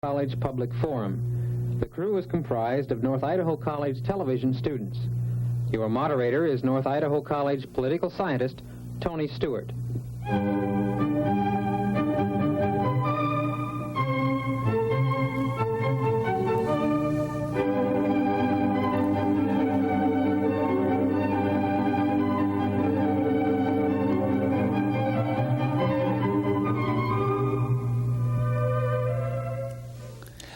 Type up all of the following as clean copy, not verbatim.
College Public Forum. The crew is comprised of North Idaho College television students. Your moderator is North Idaho College political scientist Tony Stewart.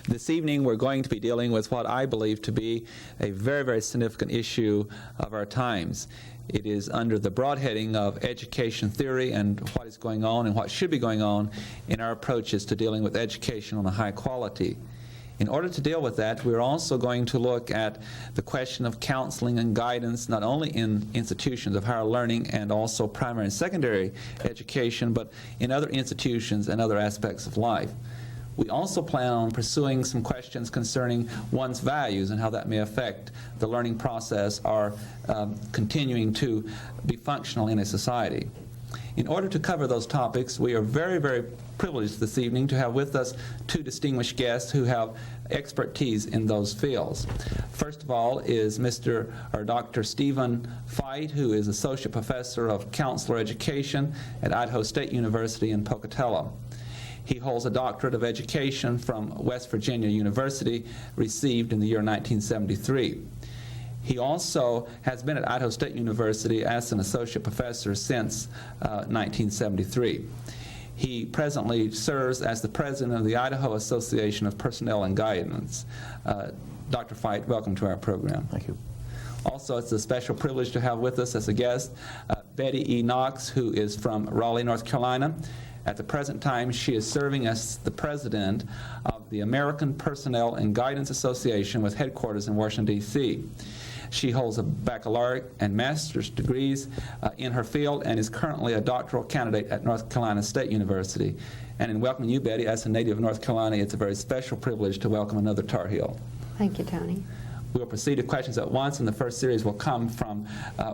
This evening we're going to be dealing with what I believe to be a very, very significant issue of our times. It is under the broad heading of education theory and what is going on and what should be going on in our approaches to dealing with education on a high quality. In order to deal with that, we're also going to look at the question of counseling and guidance, not only in institutions of higher learning and also primary and secondary education, but in other institutions and other aspects of life. We also plan on pursuing some questions concerning one's values and how that may affect the learning process or continuing to be functional in a society. In order to cover those topics, we are very, very privileged this evening to have with us two distinguished guests who have expertise in those fields. First of all is Dr. Stephen Feit, who is Associate Professor of Counselor Education at Idaho State University in Pocatello. He holds a doctorate of education from West Virginia University, received in the year 1973. He also has been at Idaho State University as an associate professor since 1973. He presently serves as the president of the Idaho Association of Personnel and Guidance. Dr. Feit, welcome to our program. Thank you. Also, it's a special privilege to have with us as a guest Betty E. Knox, who is from Raleigh, North Carolina. At the present time, she is serving as the president of the American Personnel and Guidance Association with headquarters in Washington, D.C. She holds a baccalaureate and master's degrees in her field and is currently a doctoral candidate at North Carolina State University. And in welcoming you, Betty, as a native of North Carolina, it's a very special privilege to welcome another Tar Heel. Thank you, Tony. We'll proceed to questions at once, and the first series will come from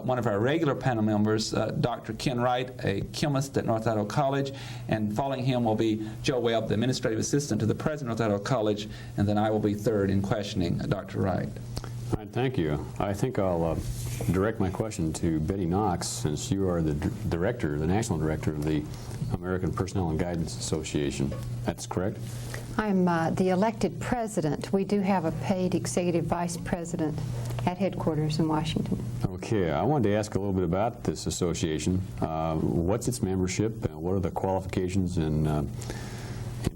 one of our regular panel members, Dr. Ken Wright, a chemist at North Idaho College, and following him will be Joe Webb, the administrative assistant to the president of North Idaho College, and then I will be third in questioning Dr. Wright. All right, thank you. I think I'll direct my question to Betty Knox, since you are the director, the national director of the American Personnel and Guidance Association. That's correct? I'm the elected president. We do have a paid executive vice president at headquarters in Washington. Okay, I wanted to ask a little bit about this association. What's its membership, and what are the qualifications and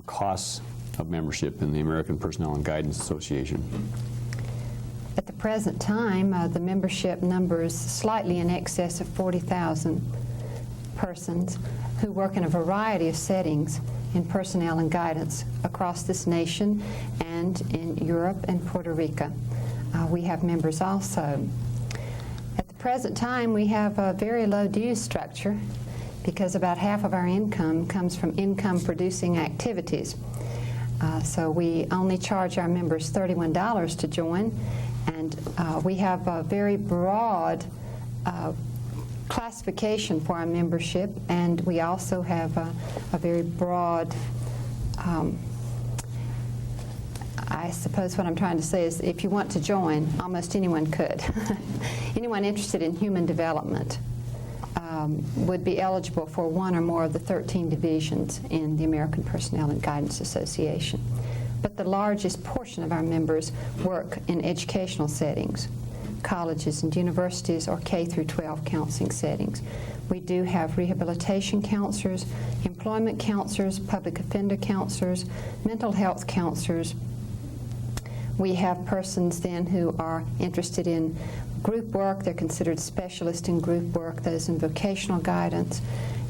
costs of membership in the American Personnel and Guidance Association? At the present time, the membership numbers slightly in excess of 40,000 persons who work in a variety of settings in personnel and guidance across this nation and in Europe and Puerto Rico. We have members also. At the present time, we have a very low dues structure because about half of our income comes from income-producing activities. So we only charge our members $31 to join, and we have a very broad classification for our membership, and we also have a very broad, I suppose what I'm trying to say is if you want to join, almost anyone could. Anyone interested in human development would be eligible for one or more of the 13 divisions in the American Personnel and Guidance Association. But the largest portion of our members work in educational settings, colleges and universities, or K through 12 counseling settings. We do have rehabilitation counselors, employment counselors, public offender counselors, mental health counselors. We have persons then who are interested in group work. They're considered specialists in group work, those in vocational guidance,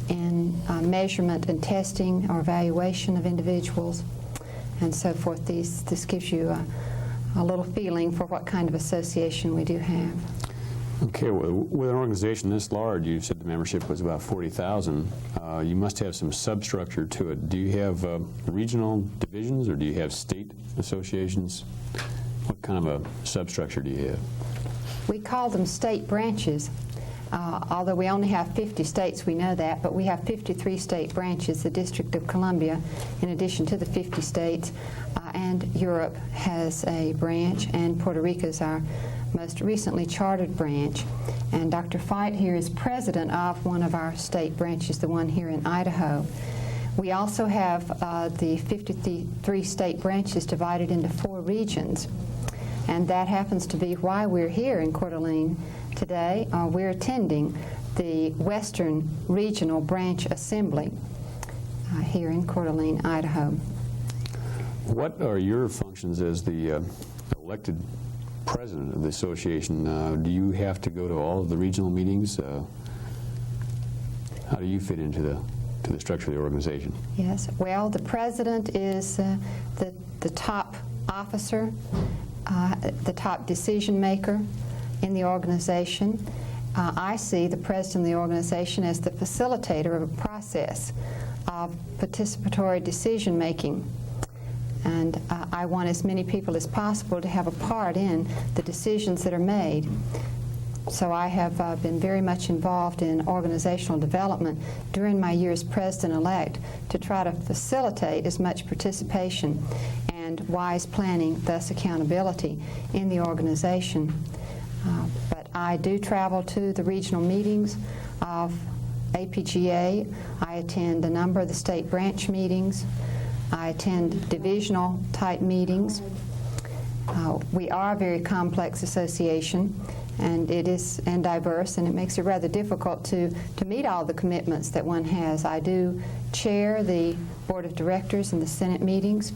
in measurement and testing or evaluation of individuals, and so forth. This gives you a little feeling for what kind of association we do have. Okay, well, with an organization this large, you said the membership was about 40,000. You must have some substructure to it. Do you have regional divisions, or do you have state associations? What kind of a substructure do you have? We call them state branches. Although we only have 50 states, we know that, but we have 53 state branches, the District of Columbia, in addition to the 50 states, and Europe has a branch, and Puerto Rico is our most recently chartered branch. And Dr. Fite here is president of one of our state branches, the one here in Idaho. We also have the 53 state branches divided into 4 regions, and that happens to be why we're here in Coeur d'Alene today. We're attending the Western Regional Branch Assembly here in Coeur d'Alene, Idaho. What are your functions as the elected president of the association? Do you have to go to all of the regional meetings? How do you fit into the structure of the organization? Yes, well, the president is the top officer, the top decision maker in the organization. I see the president of the organization as the facilitator of a process of participatory decision making. And I want as many people as possible to have a part in the decisions that are made. So I have been very much involved in organizational development during my year as President-elect to try to facilitate as much participation and wise planning, thus accountability, in the organization. But I do travel to the regional meetings of APGA. I attend a number of the state branch meetings. I attend divisional type meetings. We are a very complex association, and it is diverse, and it makes it rather difficult to meet all the commitments that one has. I do chair the board of directors and the Senate meetings.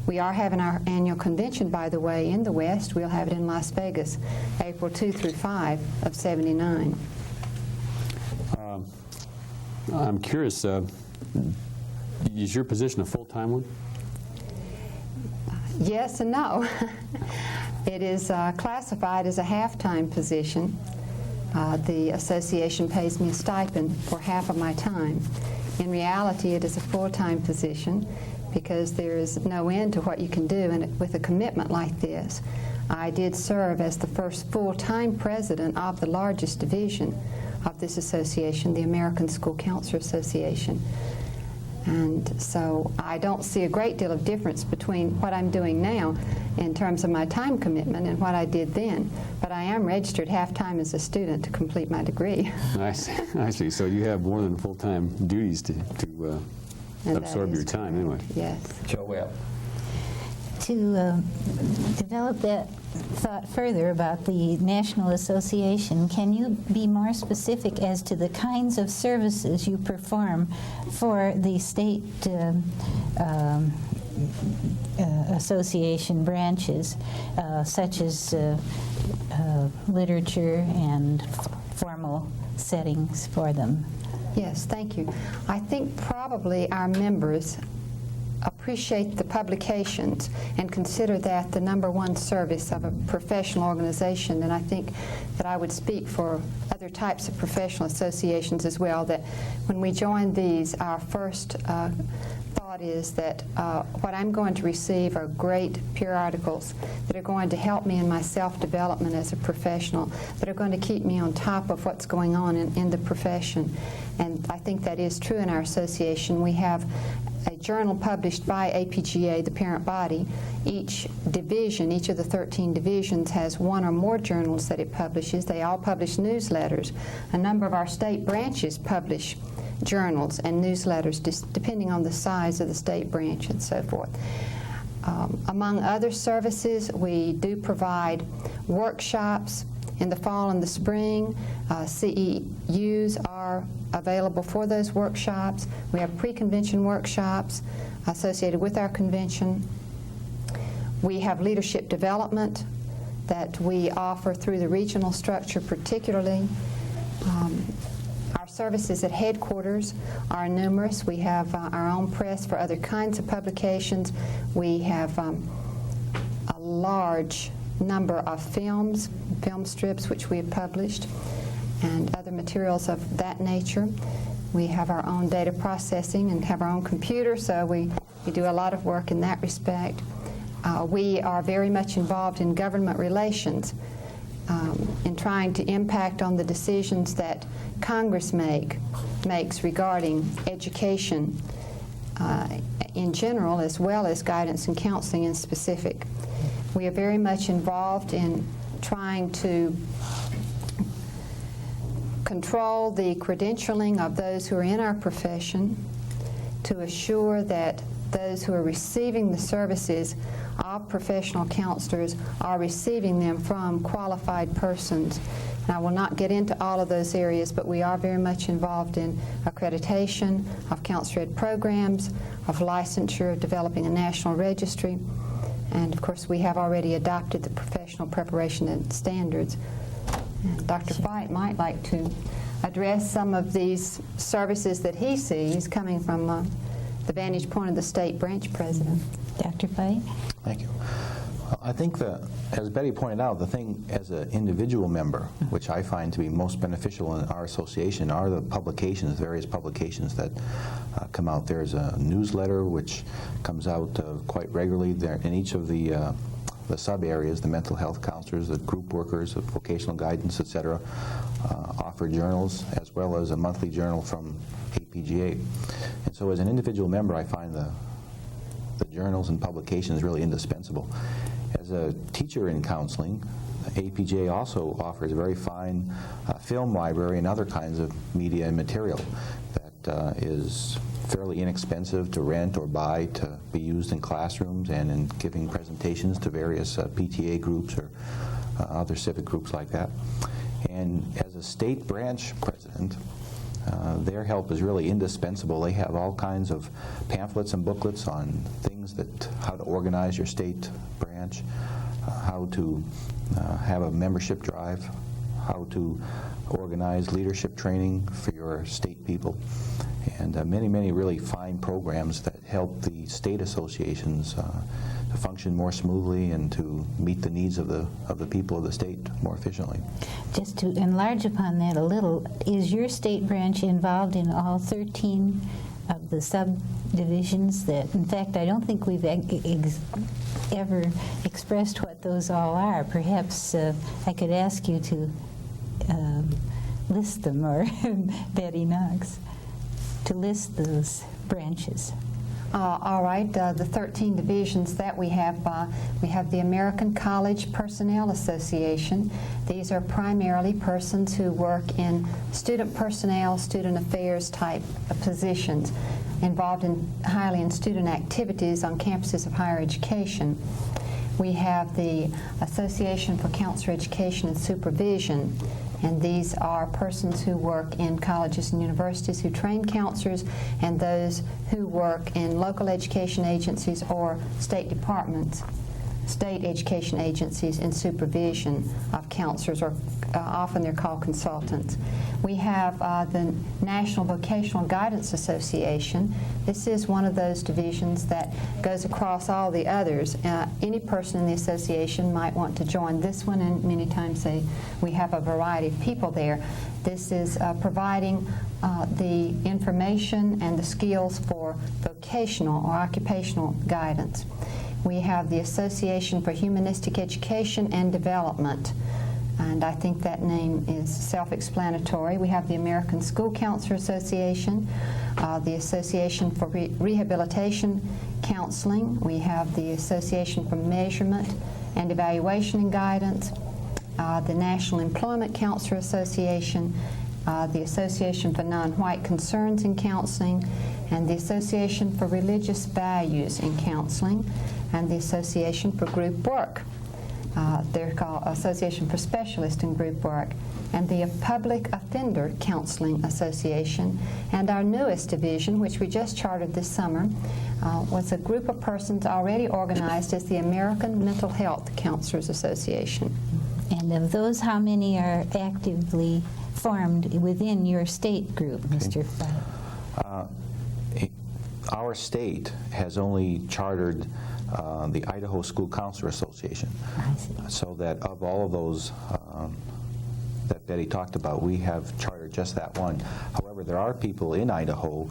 We are having our annual convention, by the way, in the West. We'll have it in Las Vegas, April 2 through 5 of '79. I'm curious, is your position a full-time one? Yes and no. It is classified as a half-time position. The association pays me a stipend for half of my time. In reality, it is a full-time position because there is no end to what you can do, and with a commitment like this. I did serve as the first full-time president of the largest division of this association, the American School Counselor Association. And so I don't see a great deal of difference between what I'm doing now in terms of my time commitment and what I did then. But I am registered half-time as a student to complete my degree. I see. So you have more than full-time duties to absorb your time anyway. Yes. Joelle. To develop that thought further about the National Association, can you be more specific as to the kinds of services you perform for the state association branches, such as literature and formal settings for them? Yes, thank you. I think probably our members appreciate the publications and consider that the #1 service of a professional organization. And I think that I would speak for other types of professional associations as well, that when we join these, our first thought is that what I'm going to receive are great periodicals that are going to help me in my self-development as a professional, that are going to keep me on top of what's going on in the profession. And I think that is true in our association. We have a journal published by APGA, the parent body. Each division, each of the 13 divisions, has one or more journals that it publishes. They all publish newsletters. A number of our state branches publish journals and newsletters, depending on the size of the state branch and so forth. Among other services, we do provide workshops in the fall and the spring. CEUs are available for those workshops. We have pre-convention workshops associated with our convention. We have leadership development that we offer through the regional structure particularly. Our services at headquarters are numerous. We have our own press for other kinds of publications. We have a large number of film strips which we have published, and other materials of that nature. We have our own data processing and have our own computer, so we do a lot of work in that respect. We are very much involved in government relations, in trying to impact on the decisions that Congress makes regarding education in general, as well as guidance and counseling in specific. We are very much involved in trying to control the credentialing of those who are in our profession, to assure that those who are receiving the services of professional counselors are receiving them from qualified persons. And I will not get into all of those areas, but we are very much involved in accreditation of counselor ed programs, of licensure, of developing a national registry, and of course we have already adopted the professional preparation and standards. And Dr. Fite might like to address some of these services that he sees coming from the vantage point of the state branch president. Dr. Fite? Thank you. I think that, as Betty pointed out, the thing as an individual member, which I find to be most beneficial in our association, are the publications, various publications that come out. There's a newsletter which comes out quite regularly there in each of the sub-areas, the mental health counselors, the group workers, the vocational guidance, etc., offer journals, as well as a monthly journal from APGA. And so as an individual member, I find the journals and publications really indispensable. As a teacher in counseling, APGA also offers a very fine film library and other kinds of media and material that is fairly inexpensive to rent or buy to be used in classrooms and in giving presentations to various PTA groups or other civic groups like that. And as a state branch president, their help is really indispensable. They have all kinds of pamphlets and booklets on things that, how to organize your state branch, how to have a membership drive, how to organize leadership training for your state people, and many, many really fine programs that help the state associations to function more smoothly and to meet the needs of the people of the state more efficiently. Just to enlarge upon that a little, is your state branch involved in all 13 of the subdivisions that, in fact, I don't think we've ever expressed what those all are. Perhaps I could ask you to list them, or Betty Knox, to list those branches. All right, the 13 divisions that we have the American College Personnel Association. These are primarily persons who work in student personnel, student affairs type positions, involved highly in student activities on campuses of higher education. We have the Association for Counselor Education and Supervision, and these are persons who work in colleges and universities who train counselors, and those who work in local education agencies or state departments, state education agencies in supervision of counselors, or often they're called consultants. We have the National Vocational Guidance Association. This is one of those divisions that goes across all the others. Any person in the association might want to join this one, and many times we have a variety of people there. This is providing the information and the skills for vocational or occupational guidance. We have the Association for Humanistic Education and Development, and I think that name is self-explanatory. We have the American School Counselor Association, the Association for Rehabilitation Counseling. We have the Association for Measurement and Evaluation and Guidance, the National Employment Counselor Association, the Association for Non-White Concerns in Counseling, and the Association for Religious Values in Counseling, and the Association for Group Work. They're called Association for Specialists in Group Work, and the Public Offender Counseling Association. And our newest division, which we just chartered this summer, was a group of persons already organized as the American Mental Health Counselors Association. And of those, how many are actively formed within your state group, Mr. Fite? Our state has only chartered the Idaho School Counselor Association. I see. So that of all of those that Betty talked about, we have chartered just that one. However, there are people in Idaho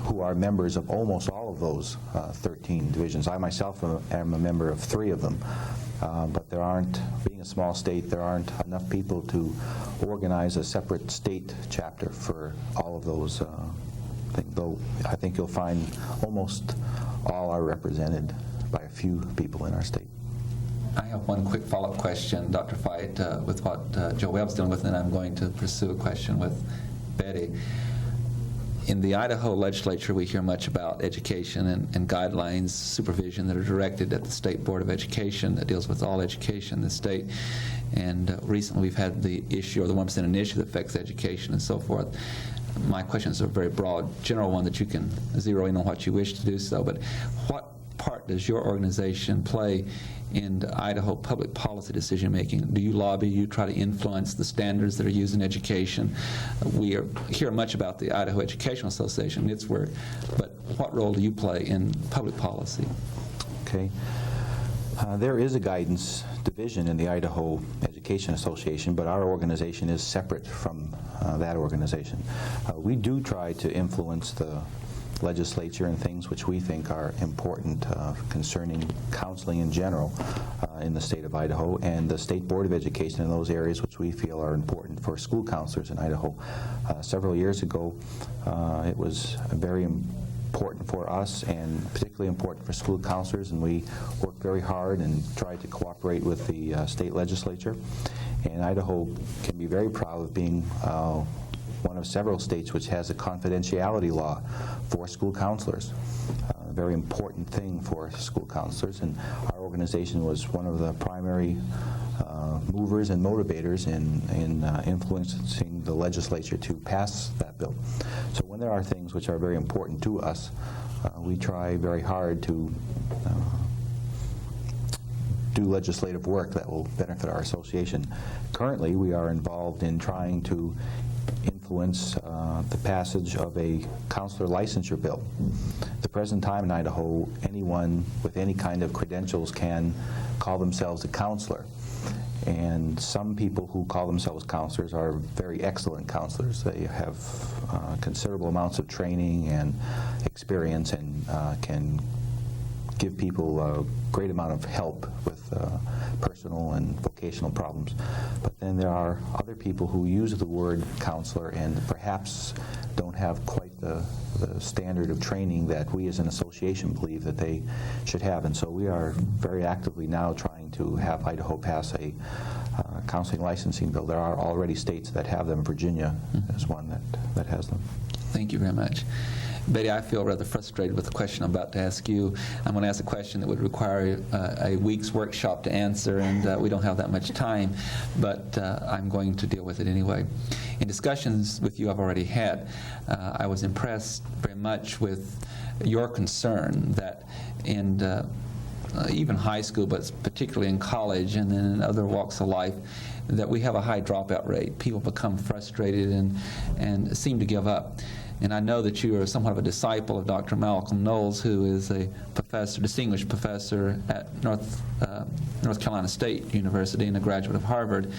who are members of almost all of those 13 divisions. I myself am a member of 3 of them. but there aren't, being a small state, there aren't enough people to organize a separate state chapter for all of those things, though I think you'll find almost all are represented by a few people in our state. I have one quick follow-up question, Dr. Fite, with what Joe Webb's dealing with, and I'm going to pursue a question with Betty. In the Idaho legislature, we hear much about education and guidelines, supervision that are directed at the State Board of Education that deals with all education in the state. And recently we've had the issue, or the 1% initiative that affects education and so forth. My question is a very broad, general one that you can zero in on what you wish to do so, but what part does your organization play in Idaho public policy decision-making? Do you lobby? You try to influence the standards that are used in education? We hear much about the Idaho Educational Association and its work, but what role do you play in public policy? Okay. There is a guidance division in the Idaho Education Association, but our organization is separate from that organization. We do try to influence the legislature and things which we think are important concerning counseling in general in the state of Idaho, and the State Board of Education in those areas which we feel are important for school counselors in Idaho. Several years ago, it was very important for us and particularly important for school counselors, and we worked very hard and tried to cooperate with the state legislature. And Idaho can be very proud of being one of several states which has a confidentiality law for school counselors. A very important thing for school counselors, and our organization was one of the primary movers and motivators in influencing the legislature to pass that bill. So when there are things which are very important to us, we try very hard to do legislative work that will benefit our association. Currently, we are involved in trying to influence the passage of a counselor licensure bill. At the present time in Idaho, anyone with any kind of credentials can call themselves a counselor. And some people who call themselves counselors are very excellent counselors. They have considerable amounts of training and experience and can give people a great amount of help with personal and vocational problems. But then there are other people who use the word counselor and perhaps don't have quite the standard of training that we as an association believe that they should have. And so we are very actively now trying to have Idaho pass a counseling licensing bill. There are already states that have them. Virginia is one that has them. Thank you very much. Betty, I feel rather frustrated with the question I'm about to ask you. I'm going to ask a question that would require a week's workshop to answer, and we don't have that much time, but I'm going to deal with it anyway. In discussions with you I've already had, I was impressed very much with your concern that in even high school, but particularly in college and then in other walks of life, that we have a high dropout rate. People become frustrated and seem to give up. And I know that you are somewhat of a disciple of Dr. Malcolm Knowles, who is a professor, distinguished professor at North Carolina State University and a graduate of Harvard.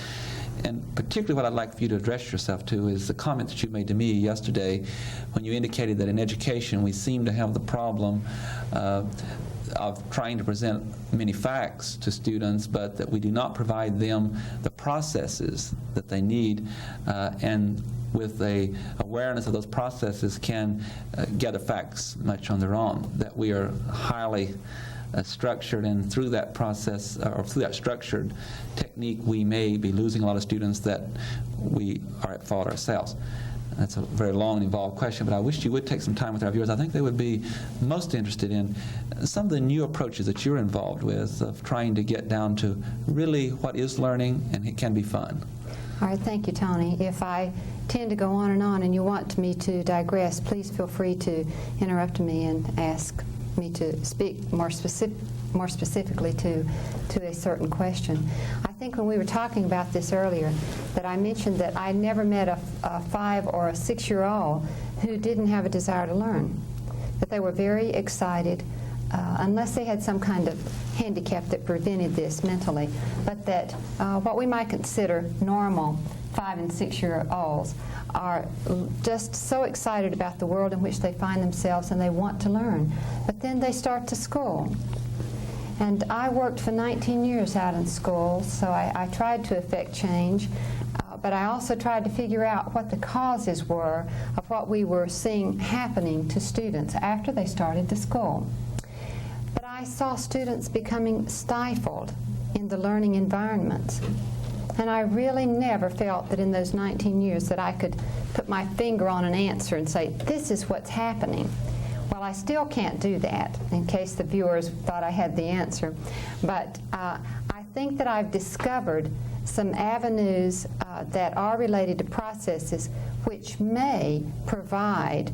And particularly what I'd like for you to address yourself to is the comment that you made to me yesterday when you indicated that in education we seem to have the problem of trying to present many facts to students, but that we do not provide them the processes that they need, and with a awareness of those processes can gather facts much on their own, that we are highly structured, and through that process, or through that structured technique, we may be losing a lot of students that we are at fault ourselves. That's a very long and involved question, but I wish you would take some time with our viewers. I think they would be most interested in some of the new approaches that you're involved with of trying to get down to really what is learning, and it can be fun. All right, thank you, Tony. If I tend to go on and you want me to digress, please feel free to interrupt me and ask me to speak more specifically to a certain question. I think when we were talking about this earlier, that I mentioned that I never met a 5 or a 6-year-old who didn't have a desire to learn, that they were very excited, unless they had some kind of handicap that prevented this mentally, but that what we might consider normal 5- and 6-year-olds are just so excited about the world in which they find themselves, and they want to learn. But then they start to school. And I worked for 19 years out in schools, so I tried to affect change. But I also tried to figure out what the causes were of what we were seeing happening to students after they started the school. But I saw students becoming stifled in the learning environments. And I really never felt that in those 19 years that I could put my finger on an answer and say, this is what's happening. Well, I still can't do that, in case the viewers thought I had the answer. But I think that I've discovered some avenues that are related to processes which may provide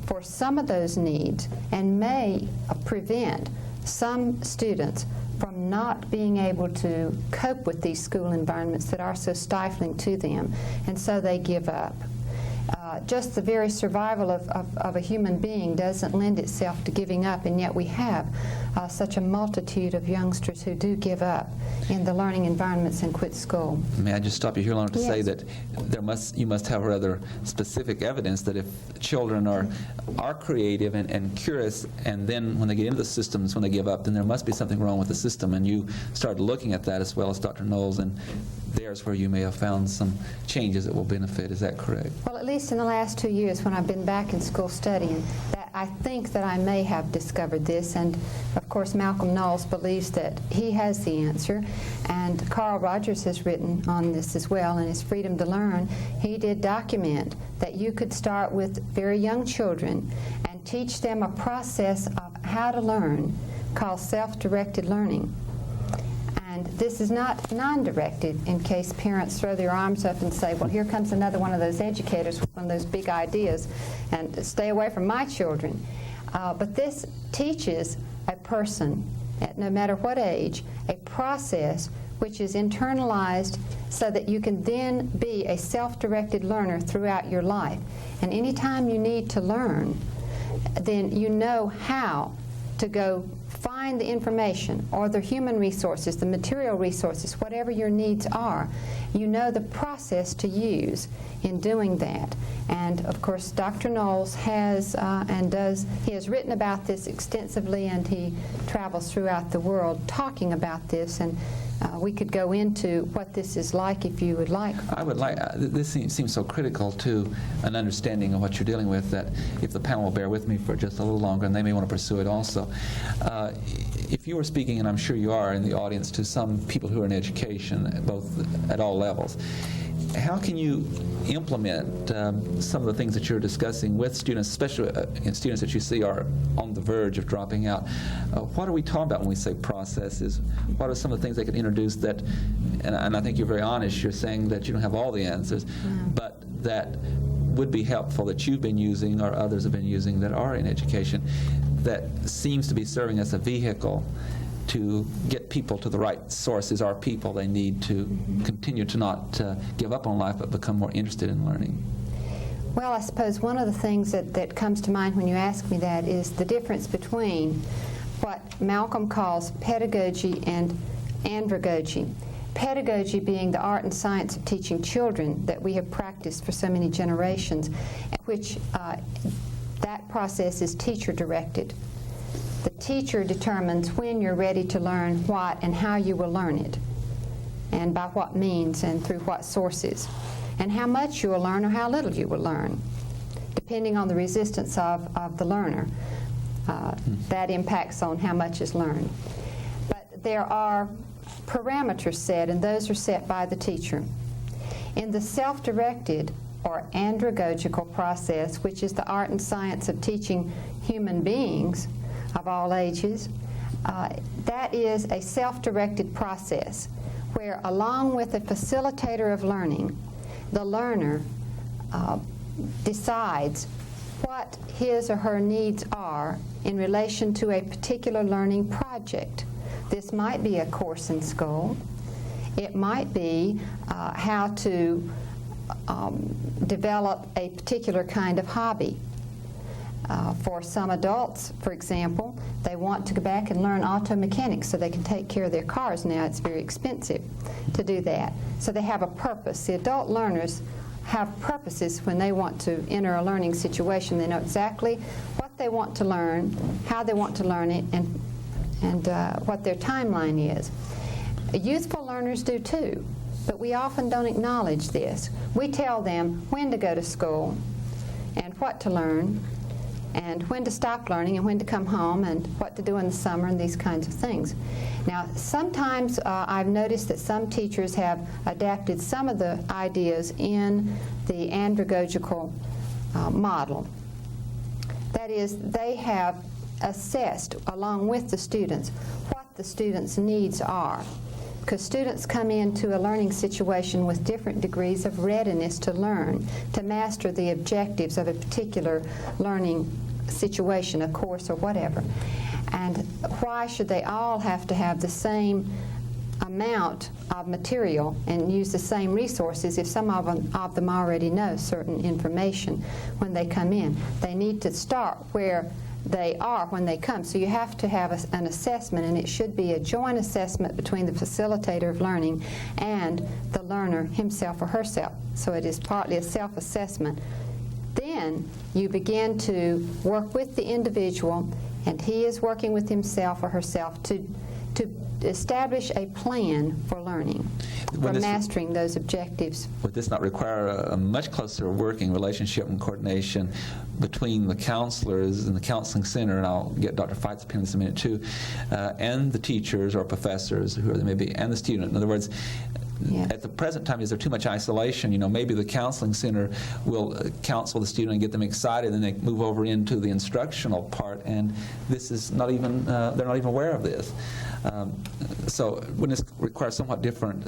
for some of those needs and may prevent some students from not being able to cope with these school environments that are so stifling to them, and so they give up. Just the very survival of a human being doesn't lend itself to giving up, and yet we have such a multitude of youngsters who do give up in the learning environments and quit school. May I just stop you here long to say Yes. that you must have rather specific evidence that if children are creative and curious, and then when they get into the systems, when they give up, then there must be something wrong with the system. And you started looking at that as well as Dr. Knowles, and there's where you may have found some changes that will benefit. Is that correct? Well, at least in the last 2 years when I've been back in school studying, that I think that I may have discovered this. And of course, Malcolm Knowles believes that he has the answer. And Carl Rogers has written on this as well in his Freedom to Learn. He did document that you could start with very young children and teach them a process of how to learn called self-directed learning. And this is not non-directed, in case parents throw their arms up and say, well, here comes another one of those educators with one of those big ideas, and stay away from my children. But this teaches a person, at no matter what age, a process which is internalized so that you can then be a self-directed learner throughout your life. And anytime you need to learn, then you know how to go find the information or the human resources, the material resources, whatever your needs are. You know the process to use in doing that. And of course, Dr. Knowles has he has written about this extensively, and he travels throughout the world talking about this. And we could go into what this is like if you would like. I would like, this seems so critical to an understanding of what you're dealing with, that if the panel will bear with me for just a little longer, and they may want to pursue it also. If you were speaking, and I'm sure you are in the audience, to some people who are in education, both at all levels, how can you implement some of the things that you're discussing with students, especially in students that you see are on the verge of dropping out? What are we talking about when we say processes? What are some of the things they can introduce that, and I think you're very honest, you're saying that you don't have all the answers, but that would be helpful, that you've been using or others have been using that are in education, that seems to be serving as a vehicle to get people to the right sources, or people they need to continue to not give up on life but become more interested in learning? Well, I suppose one of the things that comes to mind when you ask me that is the difference between what Malcolm calls pedagogy and andragogy. Pedagogy being the art and science of teaching children that we have practiced for so many generations, which that process is teacher-directed. The teacher determines when you're ready to learn what and how you will learn it, and by what means and through what sources, and how much you will learn or how little you will learn, depending on the resistance of the learner. That impacts on how much is learned. But there are parameters set, and those are set by the teacher. In the self-directed or andragogical process, which is the art and science of teaching human beings of all ages, that is a self-directed process where, along with a facilitator of learning, the learner decides what his or her needs are in relation to a particular learning project. This might be a course in school. It might be how to develop a particular kind of hobby. For some adults, for example, they want to go back and learn auto mechanics so they can take care of their cars now. It's very expensive to do that. So they have a purpose. The adult learners have purposes when they want to enter a learning situation. They know exactly what they want to learn, how they want to learn it, and what their timeline is. Youthful learners do too, but we often don't acknowledge this. We tell them when to go to school and what to learn and when to stop learning and when to come home and what to do in the summer and these kinds of things. Now, sometimes I've noticed that some teachers have adapted some of the ideas in the andragogical model. That is, they have assessed, along with the students, what the students' needs are. Because students come into a learning situation with different degrees of readiness to learn, to master the objectives of a particular learning situation, a course or whatever. And why should they all have to have the same amount of material and use the same resources if some of them already know certain information when they come in? They need to start where they are when they come. So you have to have an assessment, and it should be a joint assessment between the facilitator of learning and the learner himself or herself. So it is partly a self-assessment. Then you begin to work with the individual, and he is working with himself or herself to establish a plan for learning, for mastering those objectives. Would this not require a much closer working relationship and coordination between the counselors in the counseling center, and I'll get Dr. Fite's opinion in a minute too, and the teachers or professors, whoever they may be, and the student? In other words, yes. At the present time, is there too much isolation? You know, maybe the counseling center will counsel the student and get them excited, and they move over into the instructional part, and this is not even, they're not even aware of this. So wouldn't this require somewhat different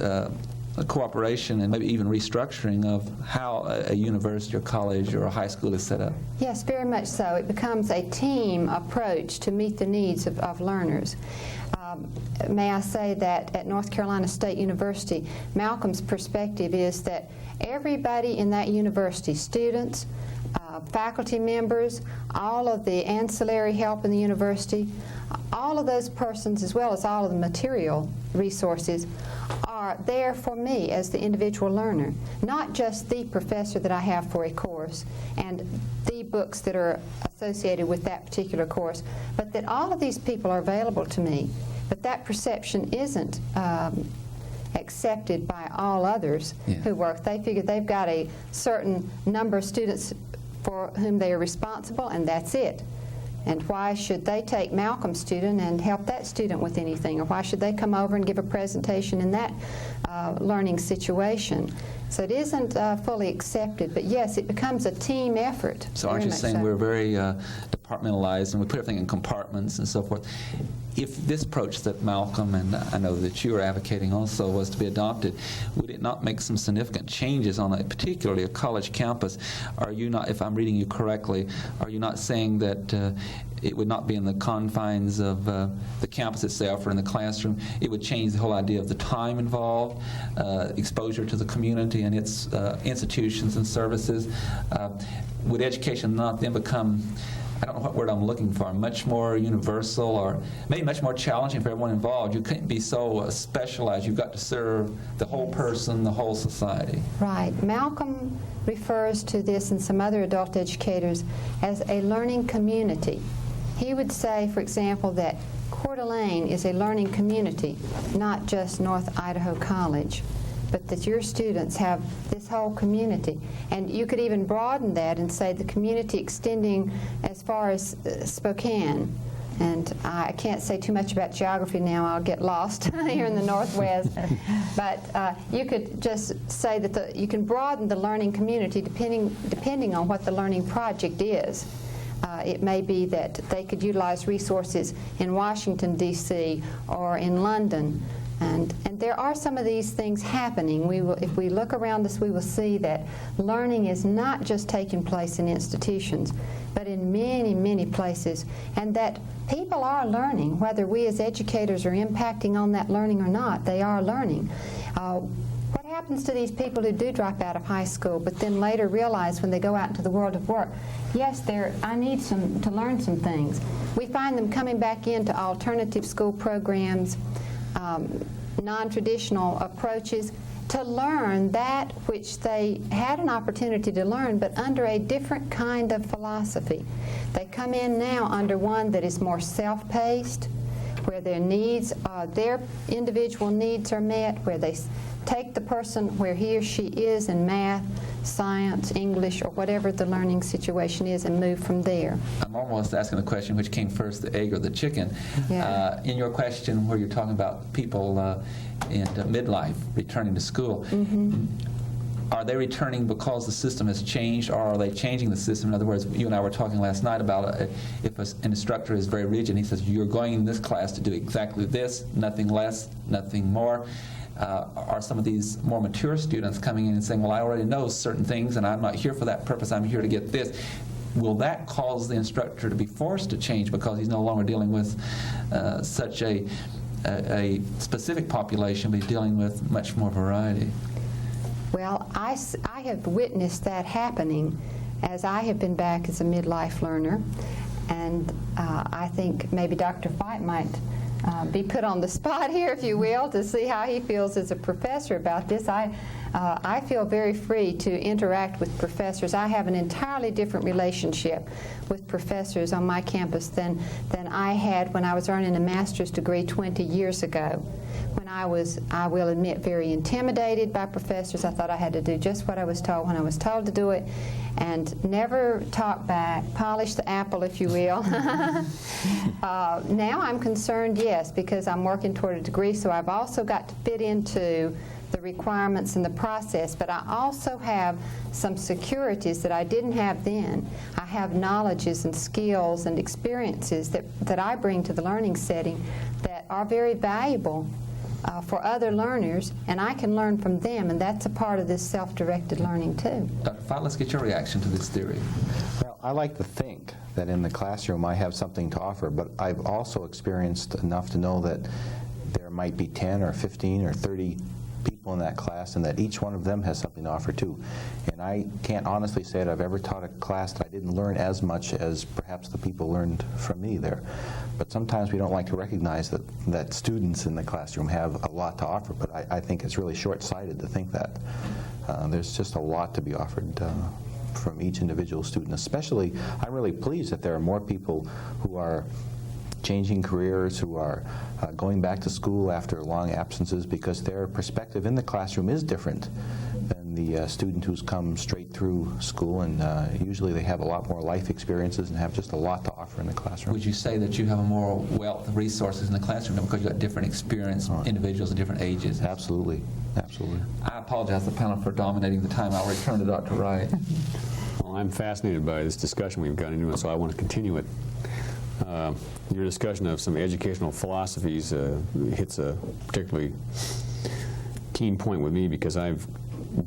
cooperation and maybe even restructuring of how a university or college or a high school is set up? Yes, very much so. It becomes a team approach to meet the needs of learners. May I say that at North Carolina State University, Malcolm's perspective is that everybody in that university, students, faculty members, all of the ancillary help in the university, all of those persons, as well as all of the material resources, are there for me as the individual learner, not just the professor that I have for a course and the books that are associated with that particular course, but that all of these people are available to me. But that perception isn't accepted by all others who work. They figure they've got a certain number of students for whom they are responsible, and that's it. And why should they take Malcolm's student and help that student with anything? Or why should they come over and give a presentation in that learning situation? So it isn't fully accepted, but yes, it becomes a team effort. So aren't you saying we're very departmentalized and we put everything in compartments and so forth? If this approach that Malcolm and I know that you are advocating also was to be adopted, would it not make some significant changes on particularly a college campus? Are you not, if I'm reading you correctly, are you not saying that it would not be in the confines of the campus itself or in the classroom? It would change the whole idea of the time involved, exposure to the community and its institutions and services. Would education not then become, I don't know what word I'm looking for, much more universal or maybe much more challenging for everyone involved? You couldn't be so specialized. You've got to serve the whole person, the whole society. Right. Malcolm refers to this and some other adult educators as a learning community. He would say, for example, that Coeur d'Alene is a learning community, not just North Idaho College, but that your students have this whole community. And you could even broaden that and say the community extending as far as Spokane. And I can't say too much about geography now, I'll get lost here in the Northwest. But you could just say that you can broaden the learning community depending on what the learning project is. It may be that they could utilize resources in Washington, D.C. or in London. And there are some of these things happening. If we look around us, we will see that learning is not just taking place in institutions, but in many, many places, and that people are learning, whether we as educators are impacting on that learning or not, they are learning. What happens to these people who do drop out of high school, but then later realize when they go out into the world of work, yes, I need to learn some things. We find them coming back into alternative school programs, non-traditional approaches to learn that which they had an opportunity to learn, but under a different kind of philosophy. They come in now under one that is more self-paced, where their needs, their individual needs are met, where they take the person where he or she is in math, science, English, or whatever the learning situation is, and move from there. I'm almost asking the question, which came first, the egg or the chicken? Yeah. In your question where you're talking about people in midlife returning to school, are they returning because the system has changed, or are they changing the system? In other words, you and I were talking last night about if an instructor is very rigid, he says, you're going in this class to do exactly this, nothing less, nothing more. Are some of these more mature students coming in and saying, well, I already know certain things, and I'm not here for that purpose, I'm here to get this? Will that cause the instructor to be forced to change because he's no longer dealing with such a specific population, but he's dealing with much more variety? Well, I have witnessed that happening as I have been back as a midlife learner, and I think maybe Dr. White might be put on the spot here, if you will, to see how he feels as a professor about this. I feel very free to interact with professors. I have an entirely different relationship with professors on my campus than I had when I was earning a master's degree 20 years ago. When I was, I will admit, very intimidated by professors. I thought I had to do just what I was told when I was told to do it, and never talk back, polish the apple, if you will. Now I'm concerned, yes, because I'm working toward a degree, so I've also got to fit into the requirements and the process, but I also have some securities that I didn't have then. I have knowledges and skills and experiences that I bring to the learning setting that are very valuable for other learners, and I can learn from them, and that's a part of this self-directed learning too. Dr. Fott, let's get your reaction to this theory. Well, I like to think that in the classroom I have something to offer, but I've also experienced enough to know that there might be 10 or 15 or 30 people in that class, and that each one of them has something to offer too. And I can't honestly say that I've ever taught a class that I didn't learn as much as perhaps the people learned from me there. But sometimes we don't like to recognize that students in the classroom have a lot to offer, but I think it's really short-sighted to think that. There's just a lot to be offered from each individual student. Especially, I'm really pleased that there are more people who are changing careers, who are going back to school after long absences, because their perspective in the classroom is different than the student who's come straight through school, and usually they have a lot more life experiences and have just a lot to offer in the classroom. Would you say that you have a more wealth of resources in the classroom because you've got different experienced individuals at different ages? Absolutely. Absolutely. I apologize to the panel for dominating the time. I'll return to Dr. Wright. Well, I'm fascinated by this discussion we've got into, so I want to continue it. Your discussion of some educational philosophies hits a particularly keen point with me, because I've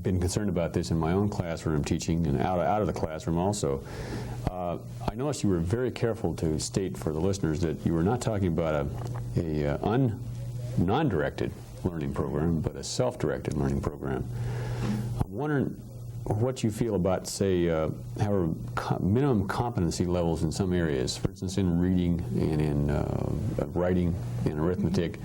been concerned about this in my own classroom teaching and out of the classroom also. I noticed you were very careful to state for the listeners that you were not talking about a non-directed learning program, but a self-directed learning program. I'm wondering what you feel about, say, however, minimum competency levels in some areas, for instance, in reading and in writing and arithmetic.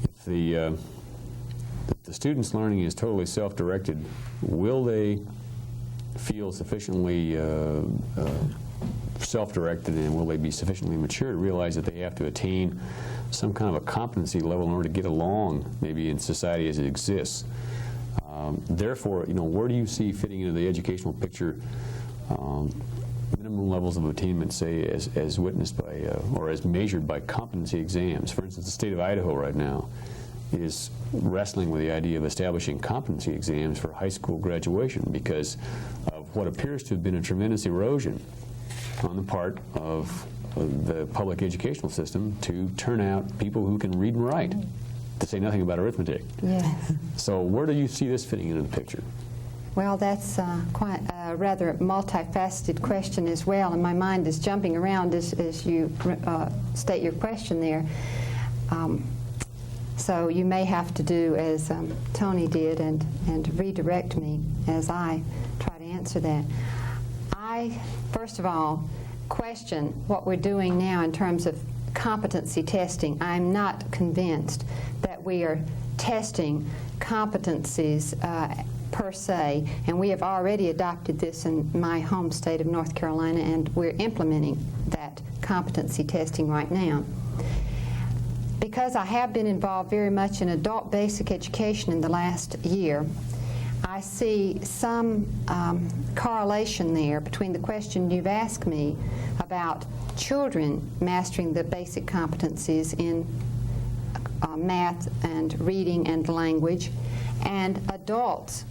If the student's learning is totally self-directed, will they feel sufficiently self-directed, and will they be sufficiently mature to realize that they have to attain some kind of a competency level in order to get along, maybe in society as it exists? Therefore, where do you see fitting into the educational picture minimum levels of attainment, say, as witnessed by or as measured by competency exams? For instance, the state of Idaho right now is wrestling with the idea of establishing competency exams for high school graduation because of what appears to have been a tremendous erosion on the part of the public educational system to turn out people who can read and write, to say nothing about arithmetic. Yes. So where do you see this fitting into the picture? Well, that's quite a rather multifaceted question as well, and my mind is jumping around as you state your question there. So you may have to do as Tony did and redirect me as I try to answer that. I, first of all, question what we're doing now in terms of competency testing. I'm not convinced that we are testing competencies per se, and we have already adopted this in my home state of North Carolina, and we're implementing that competency testing right now. because I have been involved very much in adult basic education in the last year, I see some correlation there between the question you've asked me about children mastering the basic competencies in math and reading and language, and adults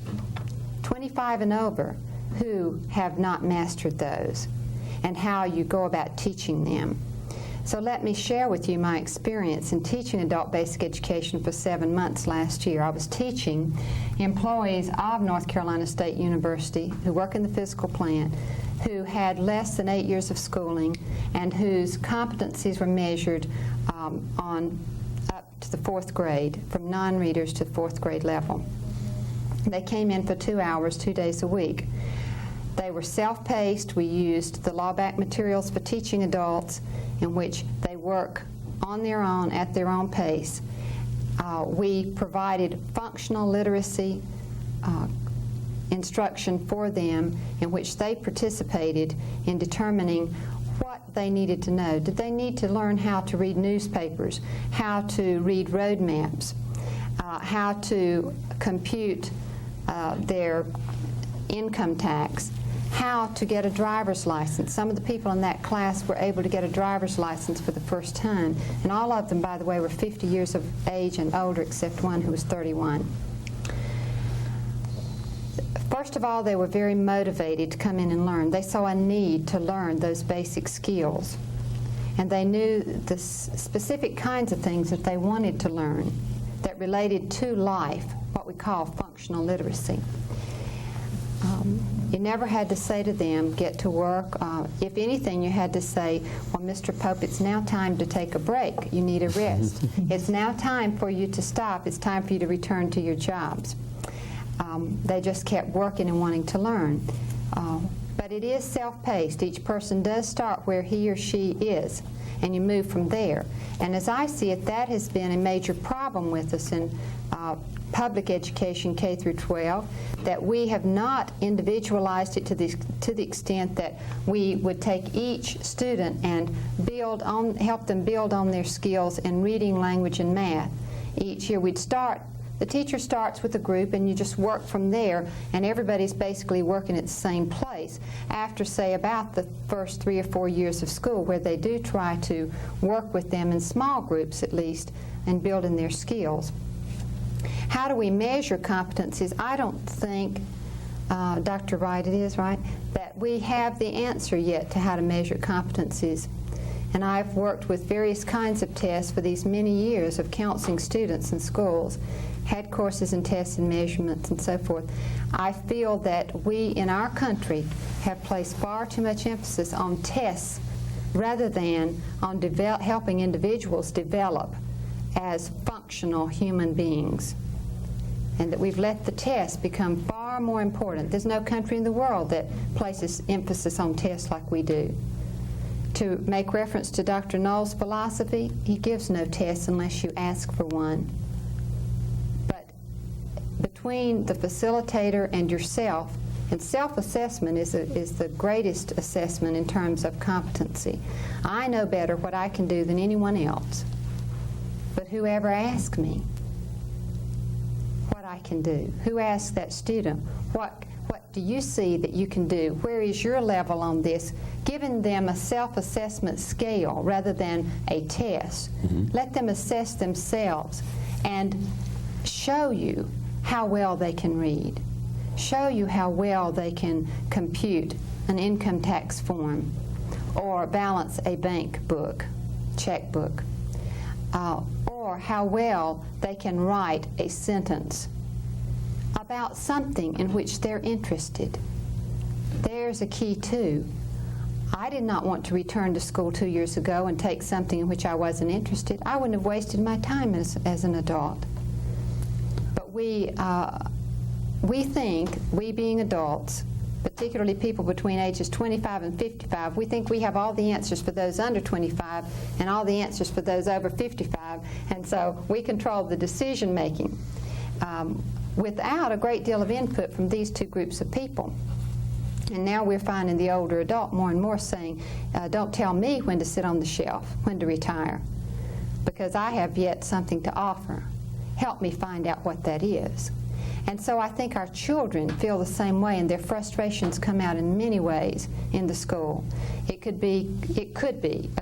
25 and over who have not mastered those, and how you go about teaching them. So let me share with you my experience in teaching adult basic education for 7 months last year. I was teaching employees of North Carolina State University who work in the physical plant, who had less than 8 years of schooling, and whose competencies were measured on up to the 4th grade, from non-readers to 4th grade level. They came in for 2 hours, 2 days a week. They were self-paced. We used the law-backed materials for teaching adults, in which they work on their own at their own pace. We provided functional literacy instruction for them, in which they participated in determining what they needed to know. Did they need to learn how to read newspapers, how to read road maps, how to compute their income tax, how to get a driver's license? Some of the people in that class were able to get a driver's license for the first time, and all of them, by the way, were 50 years of age and older, except one who was 31. First of all, they were very motivated to come in and learn. They saw a need to learn those basic skills, and they knew the specific kinds of things that they wanted to learn that related to life, what we call functional literacy. You never had to say to them, get to work. If anything, you had to say, well, Mr. Pope, it's now time to take a break. You need a rest. It's now time for you to stop. It's time for you to return to your jobs. They just kept working and wanting to learn. But it is self-paced. Each person does start where he or she is, and you move from there. And as I see it, that has been a major problem with us in public education, K through 12, that we have not individualized it to the extent that we would take each student and help them build on their skills in reading, language, and math. Each year the teacher starts with a group, and you just work from there, and everybody's basically working at the same place after, say, about the first 3 or 4 years of school, where they do try to work with them in small groups at least and build in their skills. How do we measure competencies? I don't think, Dr. Wright, it is, right, that we have the answer yet to how to measure competencies. And I've worked with various kinds of tests for these many years of counseling students in schools, had courses in tests and measurements and so forth. I feel that we in our country have placed far too much emphasis on tests rather than on helping individuals develop as functional human beings, and that we've let the tests become far more important. There's no country in the world that places emphasis on tests like we do. To make reference to Dr. Knowles' philosophy, he gives no tests unless you ask for one. But between the facilitator and yourself, and self-assessment is the greatest assessment in terms of competency. I know better what I can do than anyone else. But whoever asks me what I can do, who asks that student, what do you see that you can do? Where is your level on this? Giving them a self-assessment scale rather than a test. Let them assess themselves and show you how well they can read, show you how well they can compute an income tax form or balance a bank book, checkbook, or how well they can write a sentence about something in which they're interested. There's a key too. I did not want to return to school 2 years ago and take something in which I wasn't interested. I wouldn't have wasted my time as an adult. But we think, we being adults, particularly people between ages 25 and 55, we think we have all the answers for those under 25 and all the answers for those over 55, and so we control the decision making without a great deal of input from these two groups of people. And now we're finding the older adult more and more saying, don't tell me when to sit on the shelf, when to retire. because I have yet something to offer. Help me find out what that is. And so I think our children feel the same way, and their frustrations come out in many ways in the school. It could be a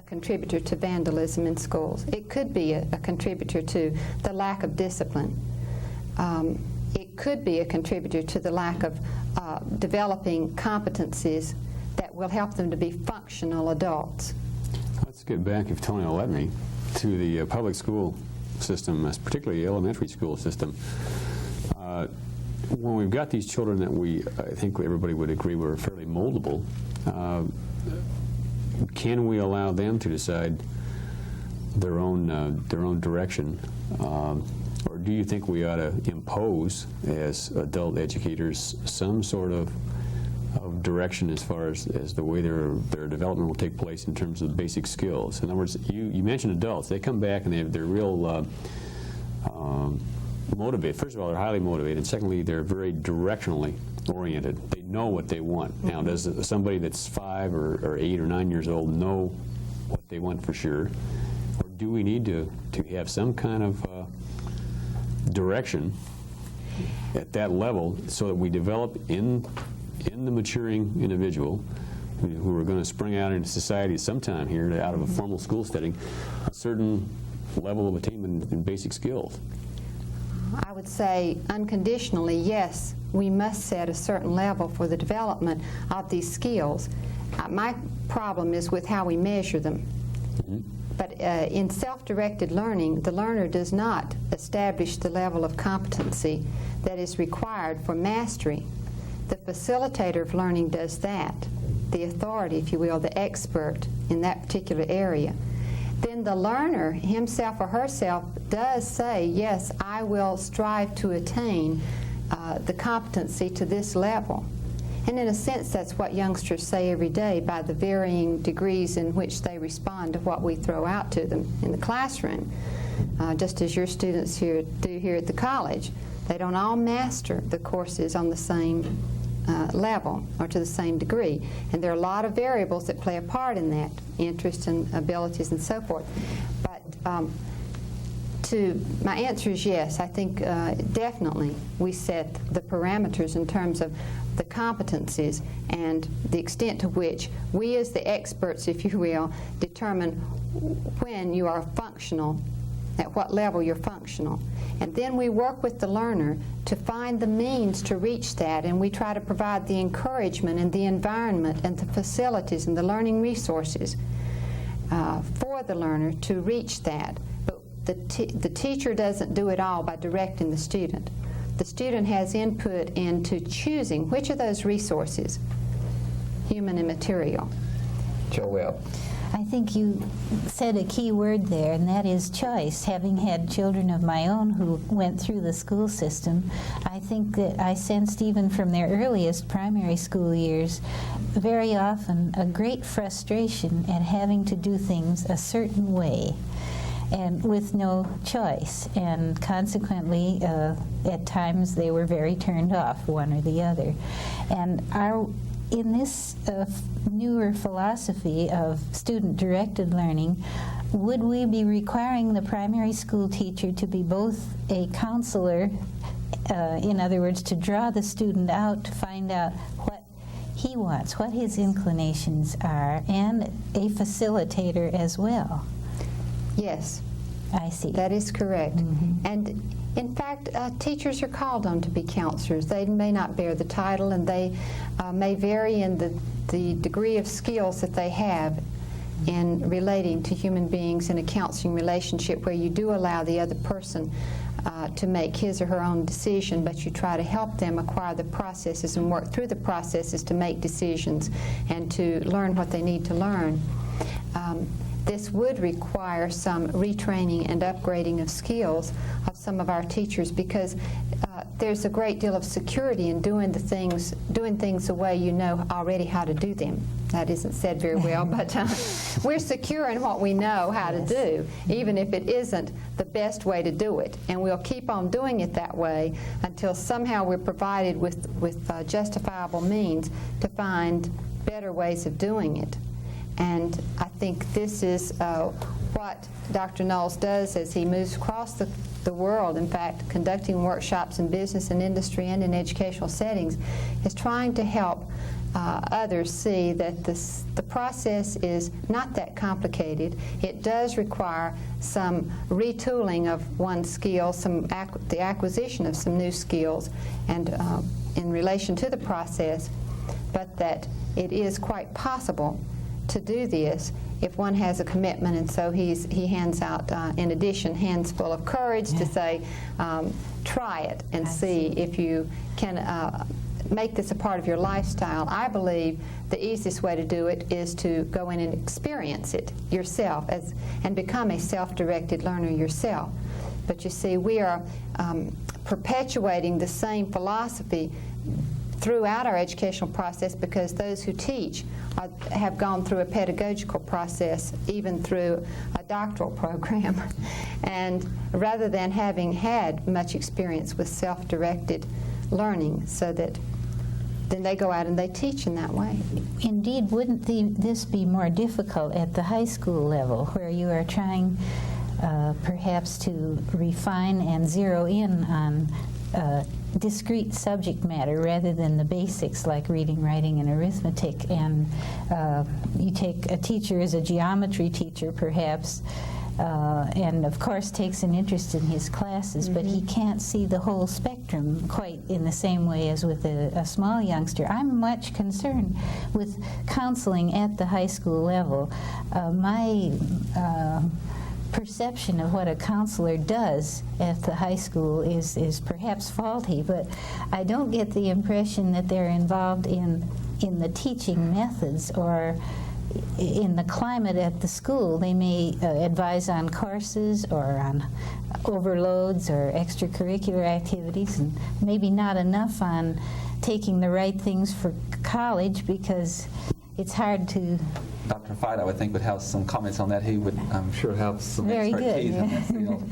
contributor to vandalism in schools. It could be a contributor to the lack of discipline. It could be a contributor to the lack of developing competencies that will help them to be functional adults. Let's get back, if Tony will let me, to the public school system, particularly the elementary school system. When we've got these children that I think everybody would agree were fairly moldable, can we allow them to decide their own direction? Or do you think we ought to impose, as adult educators, some sort of direction as far as the way their development will take place in terms of basic skills? In other words, you mentioned adults. They come back and they're real motivated. First of all, they're highly motivated. Secondly, they're very directionally oriented. They know what they want. Now, does somebody that's 5 or 8 or 9 years old know what they want for sure? Or do we need to have some kind of direction at that level so that we develop in the maturing individual who are going to spring out into society sometime here out of a formal school setting a certain level of attainment in basic skills? I would say unconditionally, yes, we must set a certain level for the development of these skills. My problem is with how we measure them. But in self-directed learning, the learner does not establish the level of competency that is required for mastery. The facilitator of learning does that, the authority, if you will, the expert in that particular area. Then the learner, himself or herself, does say, yes, I will strive to attain the competency to this level. And in a sense, that's what youngsters say every day by the varying degrees in which they respond to what we throw out to them in the classroom. Just as your students do here at the college. They don't all master the courses on the same level or to the same degree. And there are a lot of variables that play a part in that, interests and abilities and so forth. But my answer is yes. I think definitely we set the parameters in terms of the competencies and the extent to which we as the experts, if you will, determine when you are functional, at what level you're functional. And then we work with the learner to find the means to reach that, and we try to provide the encouragement and the environment and the facilities and the learning resources for the learner to reach that. But the teacher doesn't do it all by directing the student. The student has input into choosing which of those resources, human and material. Joelle. I think you said a key word there, and that is choice. Having had children of my own who went through the school system, I think that I sensed even from their earliest primary school years very often a great frustration at having to do things a certain way and with no choice. And consequently, at times they were very turned off, one or the other. And in this newer philosophy of student-directed learning, would we be requiring the primary school teacher to be both a counselor, in other words, to draw the student out to find out what he wants, what his inclinations are, and a facilitator as well? Yes. I see. That is correct. Mm-hmm. And in fact, teachers are called on to be counselors. They may not bear the title, and they may vary in the degree of skills that they have in relating to human beings in a counseling relationship where you do allow the other person to make his or her own decision, but you try to help them acquire the processes and work through the processes to make decisions and to learn what they need to learn. This would require some retraining and upgrading of skills of some of our teachers, because there's a great deal of security in doing things the way you know already how to do them. That isn't said very well, but we're secure in what we know how to do, even if it isn't the best way to do it. And we'll keep on doing it that way until somehow we're provided with justifiable means to find better ways of doing it. And I think this is what Dr. Knowles does is he moves across the world, in fact, conducting workshops in business and industry and in educational settings, is trying to help others see that the process is not that complicated. It does require some retooling of one's skills, the acquisition of some new skills, and in relation to the process, but that it is quite possible to do this if one has a commitment. And so he hands out, in addition, hands full of courage to say, try it and see if you can make this a part of your lifestyle. I believe the easiest way to do it is to go in and experience it yourself and become a self-directed learner yourself. But you see, we are perpetuating the same philosophy throughout our educational process because those who teach have gone through a pedagogical process, even through a doctoral program. And rather than having had much experience with self-directed learning, so that then they go out and they teach in that way. Indeed, wouldn't this be more difficult at the high school level, where you are trying perhaps to refine and zero in on discrete subject matter rather than the basics like reading, writing, and arithmetic, and you take a teacher as a geometry teacher perhaps, and of course takes an interest in his classes, but he can't see the whole spectrum quite in the same way as with a small youngster. I'm much concerned with counseling at the high school level. My perception of what a counselor does at the high school is perhaps faulty, but I don't get the impression that they're involved in the teaching methods or in the climate at the school. They may advise on courses or on overloads or extracurricular activities, and maybe not enough on taking the right things for college, because it's hard to... Dr. Fide, I would think, would have some comments on that. He would, I'm sure, have some Very expertise good, in that field.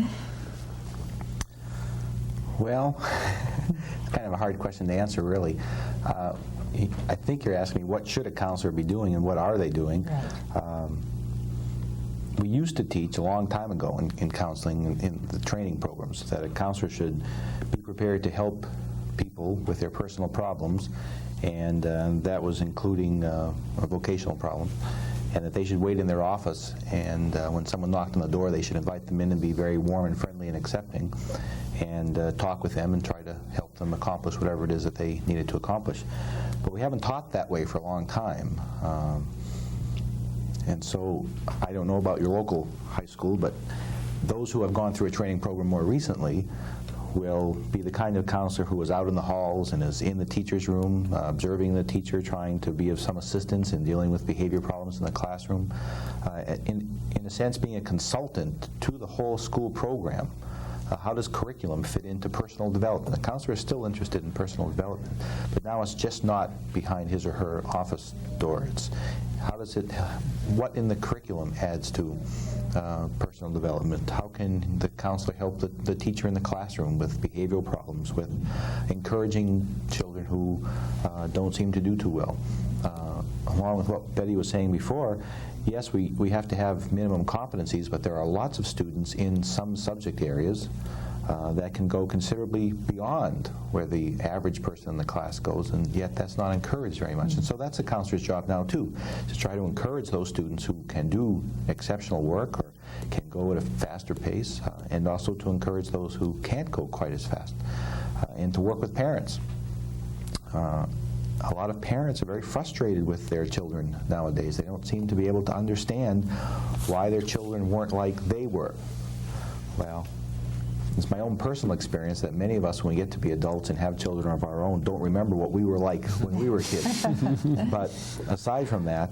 Well, it's kind of a hard question to answer, really. I think you're asking me what should a counselor be doing and what are they doing. Right. We used to teach a long time ago in counseling, in the training programs, that a counselor should be prepared to help people with their personal problems, and that was including vocational problems, and that they should wait in their office, and when someone knocked on the door, they should invite them in and be very warm and friendly and accepting, and talk with them and try to help them accomplish whatever it is that they needed to accomplish. But we haven't taught that way for a long time. And so I don't know about your local high school, but those who have gone through a training program more recently will be the kind of counselor who is out in the halls and is in the teacher's room, observing the teacher, trying to be of some assistance in dealing with behavior problems in the classroom, in a sense being a consultant to the whole school program. How does curriculum fit into personal development? The counselor is still interested in personal development, but now it's just not behind his or her office door. It's what in the curriculum adds to personal development? How can the counselor help the teacher in the classroom with behavioral problems, with encouraging children who don't seem to do too well? Along with what Betty was saying before, yes, we have to have minimum competencies, but there are lots of students in some subject areas that can go considerably beyond where the average person in the class goes, and yet that's not encouraged very much. And so that's a counselor's job now, too, to try to encourage those students who can do exceptional work or can go at a faster pace, and also to encourage those who can't go quite as fast, and to work with parents. A lot of parents are very frustrated with their children nowadays. They don't seem to be able to understand why their children weren't like they were. Well, it's my own personal experience that many of us, when we get to be adults and have children of our own, don't remember what we were like when we were kids. But aside from that,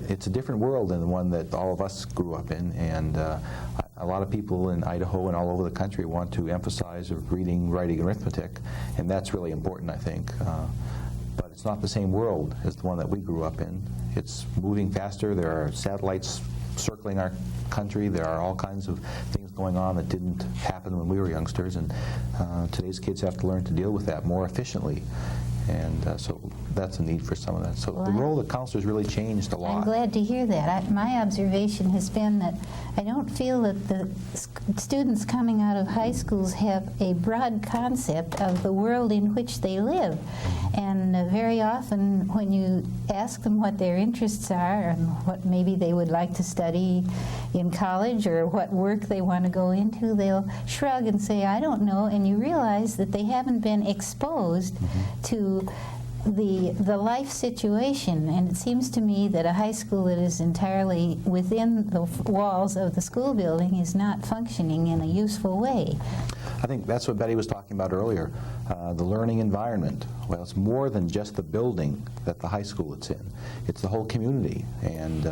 it's a different world than the one that all of us grew up in, and a lot of people in Idaho and all over the country want to emphasize reading, writing, and arithmetic, and that's really important, I think. But it's not the same world as the one that we grew up in. It's moving faster. There are satellites circling our country. There are all kinds of things going on that didn't happen when we were youngsters, and today's kids have to learn to deal with that more efficiently. And so that's a need for some of that. So the role of the counselor has really changed a lot. I'm glad to hear that. My observation has been that I don't feel that the students coming out of high schools have a broad concept of the world in which they live. And very often when you ask them what their interests are and what maybe they would like to study in college or what work they want to go into, they'll shrug and say, I don't know, and you realize that they haven't been exposed to the life situation. And it seems to me that a high school that is entirely within the walls of the school building is not functioning in a useful way. I think that's what Betty was talking about earlier, the learning environment. Well, it's more than just the building that the high school it's in. It's the whole community. And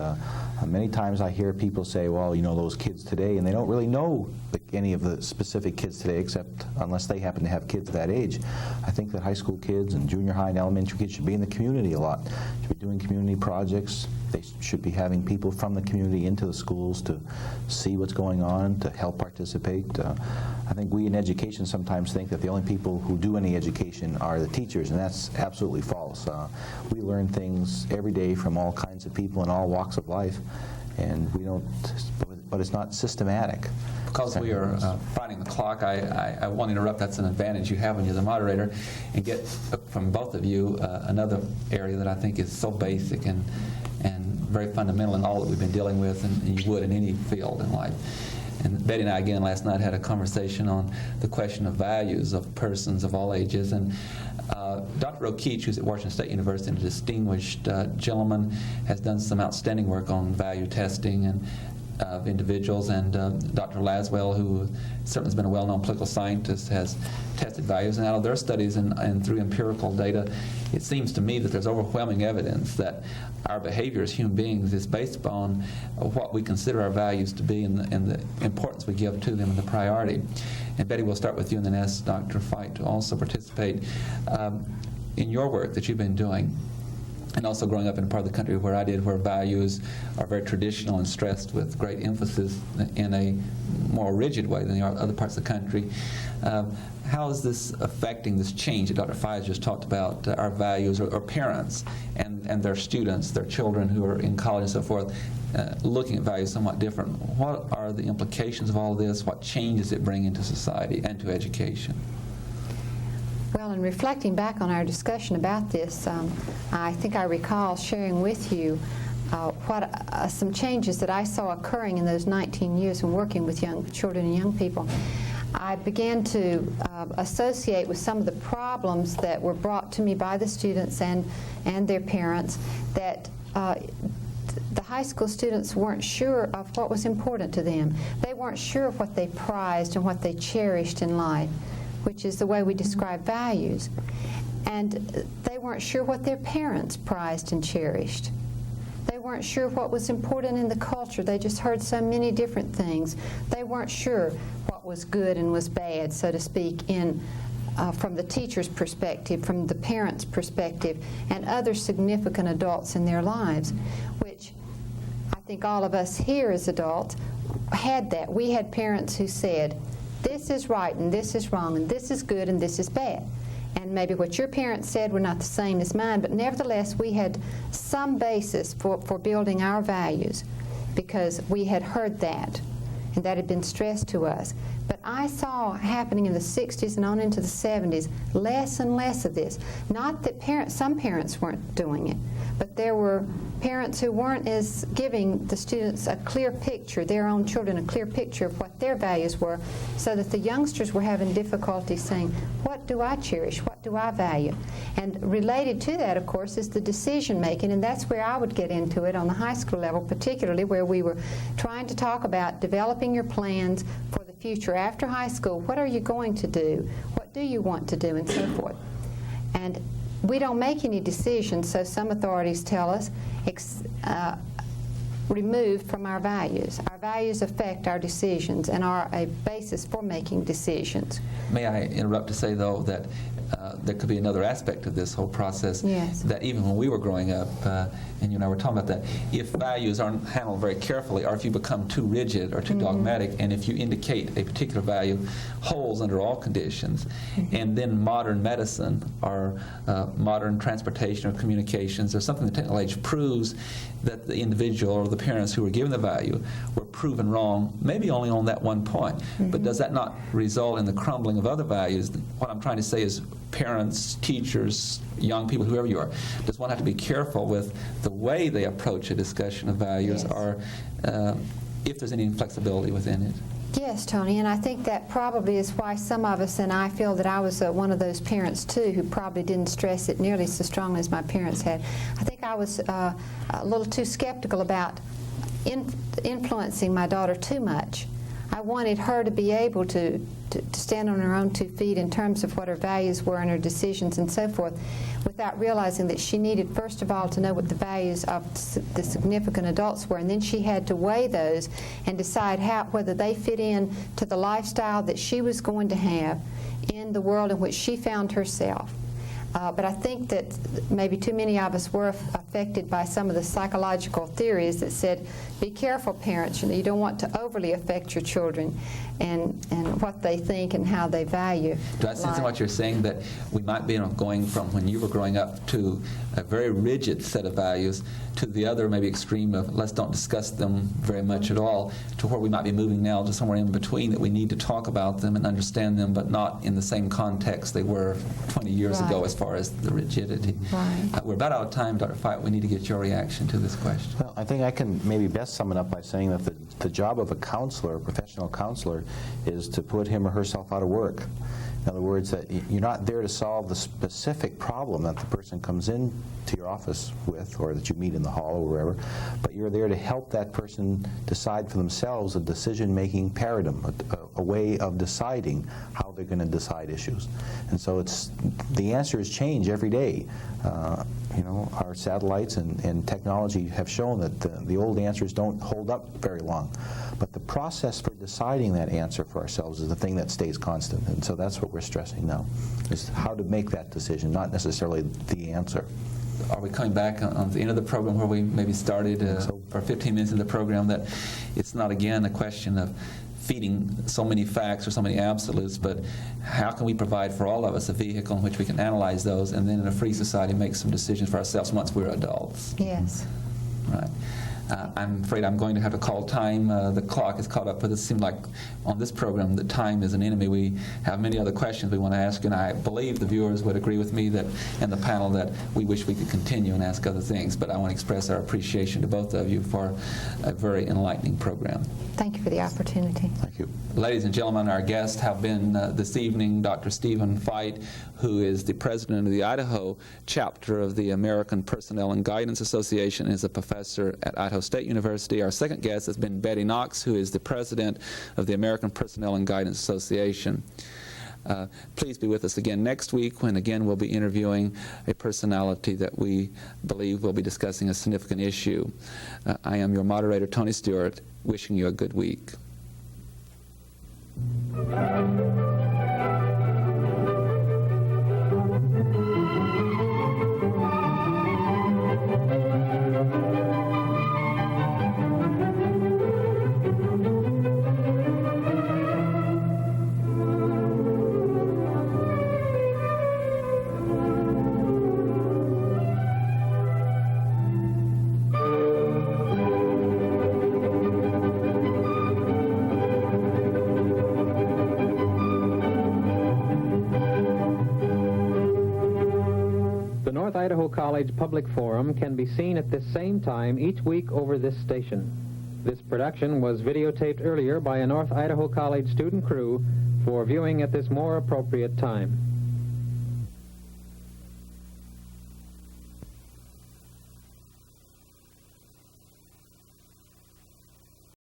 many times I hear people say, well, you know, those kids today, and they don't really know any of the specific kids today, except unless they happen to have kids that age. I think that high school kids and junior high and elementary kids should be in the community a lot, should be doing community projects. They should be having people from the community into the schools to see what's going on, to help participate. I think we in education sometimes think that the only people who do any education are the teachers, and that's absolutely false. We learn things every day from all kinds of people in all walks of life, and we don't, but it's not systematic. Because we are fighting the clock, I won't interrupt. That's an advantage you have when you're the moderator, and get from both of you another area that I think is so basic and very fundamental in all that we've been dealing with, and you would in any field in life. And Betty and I, again, last night had a conversation on the question of values of persons of all ages. And Dr. O'Keefe, who's at Washington State University, a distinguished gentleman, has done some outstanding work on value testing and of individuals, and Dr. Laswell, who certainly has been a well-known political scientist, has tested values. And out of their studies and through empirical data, it seems to me that there's overwhelming evidence that our behavior as human beings is based upon what we consider our values to be and the importance we give to them and the priority. And Betty, we'll start with you and then ask Dr. Fite to also participate. In your work that you've been doing, and also growing up in a part of the country where I did, where values are very traditional and stressed with great emphasis in a more rigid way than they are in other parts of the country. How is this affecting this change that Dr. Fite just talked about, our values, or parents and their students, their children who are in college and so forth, looking at values somewhat different? What are the implications of all this? What change does it bring into society and to education? Well, in reflecting back on our discussion about this, I think I recall sharing with you some changes that I saw occurring in those 19 years when working with young children and young people. I began to associate with some of the problems that were brought to me by the students and their parents that the high school students weren't sure of what was important to them. They weren't sure of what they prized and what they cherished in life, which is the way we describe values. And they weren't sure what their parents prized and cherished. They weren't sure what was important in the culture. They just heard so many different things. They weren't sure what was good and was bad, so to speak, from the teacher's perspective, from the parents' perspective, and other significant adults in their lives, which I think all of us here as adults had that. We had parents who said, this is right and this is wrong and this is good and this is bad. And maybe what your parents said were not the same as mine, but nevertheless we had some basis for building our values because we had heard that and that had been stressed to us. But I saw happening in the 60s and on into the 70s less and less of this. Not that some parents weren't doing it, but there were parents who weren't as giving the students a clear picture, their own children a clear picture of what their values were, so that the youngsters were having difficulty saying, what do I cherish, what do I value? And related to that, of course, is the decision making, and that's where I would get into it on the high school level, particularly where we were trying to talk about developing your plans for the future after high school. What are you going to do? What do you want to do? And so forth. And we don't make any decisions, so some authorities tell us, removed from our values. Our values affect our decisions and are a basis for making decisions. May I interrupt to say, though, that there could be another aspect of this whole process. Yes. That even when we were growing up, and you and I were talking about that, if values aren't handled very carefully, or if you become too rigid or too dogmatic, and if you indicate a particular value holds under all conditions, and then modern medicine or modern transportation or communications or something the technical age proves that the individual or the parents who were given the value were proven wrong, maybe only on that one point. But does that not result in the crumbling of other values? What I'm trying to say is parents, teachers, young people, whoever you are, does one have to be careful with the way they approach a discussion of values, Yes. or if there's any flexibility within it? Yes, Tony, and I think that probably is why some of us, and I feel that I was one of those parents too, who probably didn't stress it nearly so strongly as my parents had. I think I was a little too skeptical about influencing my daughter too much. I wanted her to be able to stand on her own 2 feet in terms of what her values were and her decisions and so forth, without realizing that she needed, first of all, to know what the values of the significant adults were, and then she had to weigh those and decide whether they fit in to the lifestyle that she was going to have in the world in which she found herself. But I think that maybe too many of us were affected by some of the psychological theories that said, be careful, parents, you don't want to overly affect your children and what they think and how they value. Do I sense in what you're saying that we might be going from when you were growing up to a very rigid set of values to the other maybe extreme of let's don't discuss them very much at all, to where we might be moving now to somewhere in between, that we need to talk about them and understand them, but not in the same context they were 20 years ago as far as the rigidity. Right. We're about out of time, Dr. Fite. We need to get your reaction to this question. Well, I think I can maybe best sum it up by saying that the job of a counselor, a professional counselor, is to put him or herself out of work. In other words, that you're not there to solve the specific problem that the person comes in to your office with, or that you meet in the hall or wherever, but you're there to help that person decide for themselves a decision-making paradigm, a way of deciding how they're going to decide issues. And so the answers change every day. Our satellites and technology have shown that the old answers don't hold up very long. But the process for deciding that answer for ourselves is the thing that stays constant. And so that's what we're stressing now, is how to make that decision, not necessarily the answer. Are we coming back on the end of the program where we maybe started for 15 minutes of the program, that it's not, again, a question of feeding so many facts or so many absolutes, but how can we provide for all of us a vehicle in which we can analyze those and then in a free society make some decisions for ourselves once we're adults? Yes. Right. I'm afraid I'm going to have to call time. The clock is caught up with us. It seems like on this program that time is an enemy. We have many other questions we want to ask, and I believe the viewers would agree with me that, and the panel, that we wish we could continue and ask other things. But I want to express our appreciation to both of you for a very enlightening program. Thank you for the opportunity. Thank you. Ladies and gentlemen, our guests have been this evening Dr. Stephen Fite, who is the president of the Idaho chapter of the American Personnel and Guidance Association, and is a professor at Idaho State University. Our second guest has been Betty Knox, who is the president of the American Personnel and Guidance Association. Please be with us again next week, when again we'll be interviewing a personality that we believe will be discussing a significant issue. I am your moderator, Tony Stewart, wishing you a good week. Idaho College Public Forum can be seen at this same time each week over this station. This production was videotaped earlier by a North Idaho College student crew for viewing at this more appropriate time.